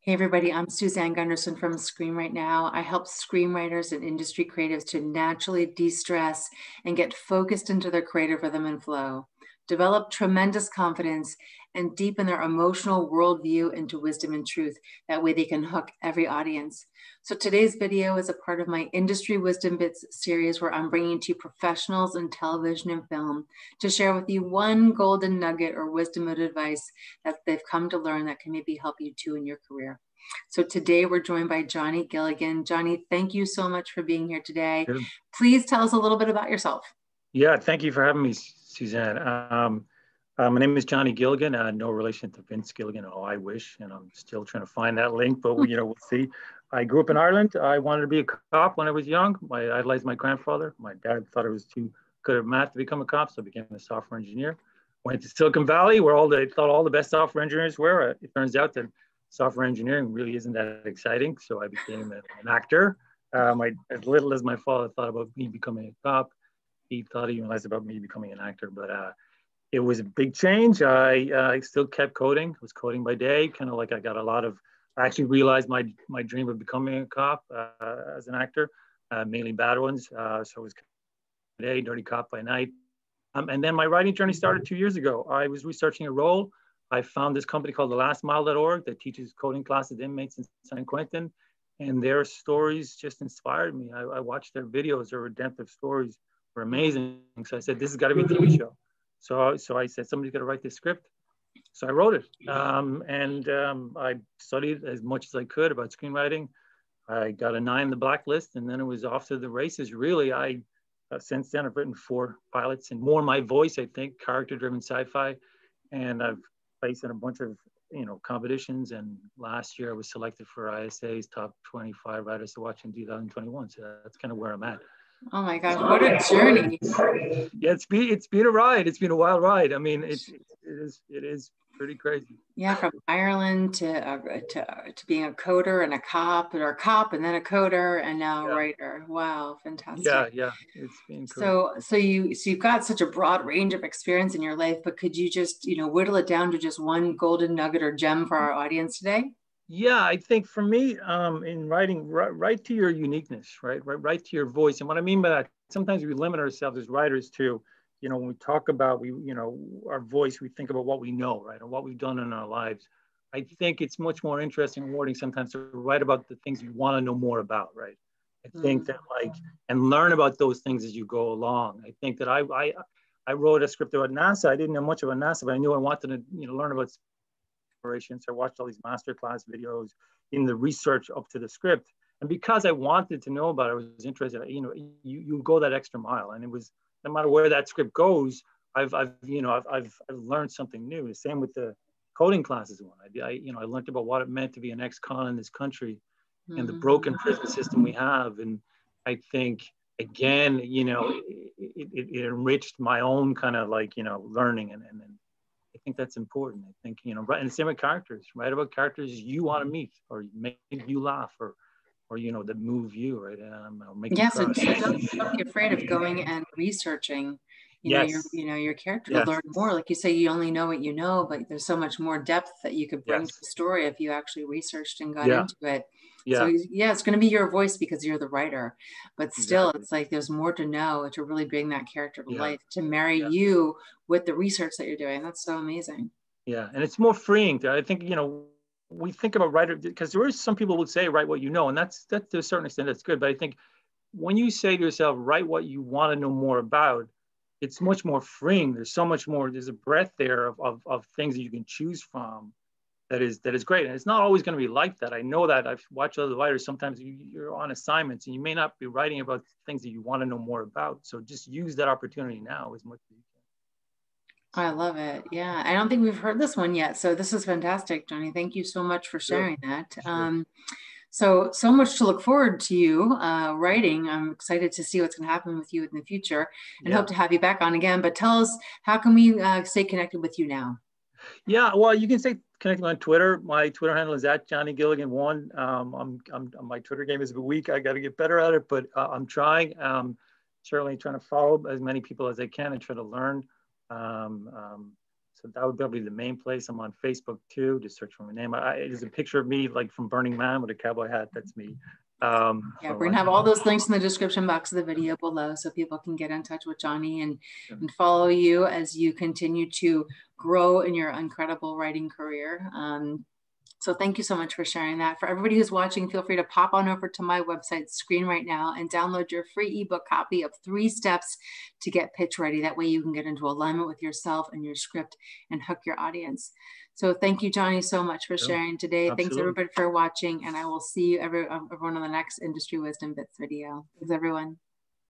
Hey everybody, I'm Suzanne Gundersen from Screenwritenow. I help screenwriters and industry creatives to naturally de-stress and get focused into their creative rhythm and flow, develop tremendous confidence, and deepen their emotional worldview into wisdom and truth. That way they can hook every audience. So today's video is a part of my Industry Wisdom Bits series where I'm bringing to you professionals in television and film to share with you one golden nugget or wisdom of advice that they've come to learn that can maybe help you too in your career. So today we're joined by Johnny Gilligan. Johnny, thank you so much for being here today. Good. Please tell us a little bit about yourself. Yeah, thank you for having me, Suzanne. My name is Johnny Gilligan. No relation to Vince Gilligan. Oh, I wish, and I'm still trying to find that link, but we'll see. I grew up in Ireland. I wanted to be a cop when I was young. I idolized my grandfather. My dad thought I was too good at math to become a cop, so I became a software engineer. Went to Silicon Valley, where all the best software engineers were. It turns out that software engineering really isn't that exciting, so I became an actor. As little as my father thought about me becoming a cop, he thought even less about me becoming an actor. But it was a big change. I still kept coding. I was coding by day, kind of like I got a lot of. I actually realized my dream of becoming a cop as an actor, mainly bad ones. So it was day, dirty cop by night. And then my writing journey started 2 years ago. I was researching a role. I found this company called thelastmile.org that teaches coding classes to inmates in San Quentin. And their stories just inspired me. I watched their videos, their redemptive stories were amazing. So I said, this has got to be a TV show. So I said, somebody's got to write this script. So I wrote it. I studied as much as I could about screenwriting. I got a 9 in the blacklist, and then it was off to the races. Really, since then, I've written 4 pilots and more my voice, I think, character-driven sci-fi. And I've placed in a bunch of competitions. And last year I was selected for ISA's top 25 writers to watch in 2021. So that's kind of where I'm at. Oh my gosh, what a journey! Yeah, it's been a ride. It's been a wild ride. I mean, it is pretty crazy. Yeah, from Ireland to being a coder and a cop, or a cop and then a coder and now a writer. Wow, fantastic. Yeah, it's been cool. So you've got such a broad range of experience in your life, but could you just whittle it down to just one golden nugget or gem for our audience today? Yeah, I think for me, in writing, write to your uniqueness, right? Write to your voice. And what I mean by that, sometimes we limit ourselves as writers to, when we talk about our voice, we think about what we know, right, or what we've done in our lives. I think it's much more interesting and rewarding sometimes to write about the things you want to know more about, right? I think that and learn about those things as you go along. I think that I wrote a script about NASA. I didn't know much about NASA, but I knew I wanted to learn about. So I watched all these masterclass videos in the research up to the script, and because I wanted to know about it, I was interested. You go that extra mile, and it was no matter where that script goes, I've learned something new. The same with the coding classes one. I learned about what it meant to be an ex-con in this country, and the broken prison system we have, and I think again, it enriched my own kind of learning and I think that's important. I think, right. And the same with characters, write about characters you want to meet or make you laugh or that move you, right? Or make you cry. Don't be afraid of going and researching, yes. your character to learn more. Like you say, you only know what you know, but there's so much more depth that you could bring to the story if you actually researched and got into it. So it's going to be your voice because you're the writer, but still it's like there's more to know to really bring that character to life, to marry you with the research that you're doing. That's so amazing. Yeah, and it's more freeing. I think, we think about writer because there is some people would say write what you know, and that's to a certain extent that's good. But I think when you say to yourself, write what you want to know more about, it's much more freeing. There's so much more. There's a breadth there of things that you can choose from. That is great. And it's not always going to be like that. I know that. I've watched other writers. Sometimes you're on assignments and you may not be writing about things that you want to know more about. So just use that opportunity now as much as you can. I love it. Yeah. I don't think we've heard this one yet. So this is fantastic, Johnny. Thank you so much for sharing that. So much to look forward to you writing. I'm excited to see what's going to happen with you in the future and hope to have you back on again. But tell us, how can we stay connected with you now? Yeah, well, you can stay connected on Twitter. My Twitter handle is @JohnnyGilligan1. My Twitter game is weak. I got to get better at it, but I'm trying. Certainly trying to follow as many people as I can and try to learn. So that would be the main place. I'm on Facebook too. Just search for my name. There's a picture of me like from Burning Man with a cowboy hat. That's me. Yeah, we're gonna have all those links in the description box of the video below so people can get in touch with Johnny and follow you as you continue to grow in your incredible writing career. So thank you so much for sharing that. For everybody who's watching, feel free to pop on over to my website, Screenwritenow, and download your free ebook copy of 3 steps to get pitch ready. That way you can get into alignment with yourself and your script and hook your audience. So thank you, Johnny, so much for sharing today. Absolutely. Thanks everybody for watching, and I will see you everyone on the next Industry Wisdom Bits video. Thanks everyone.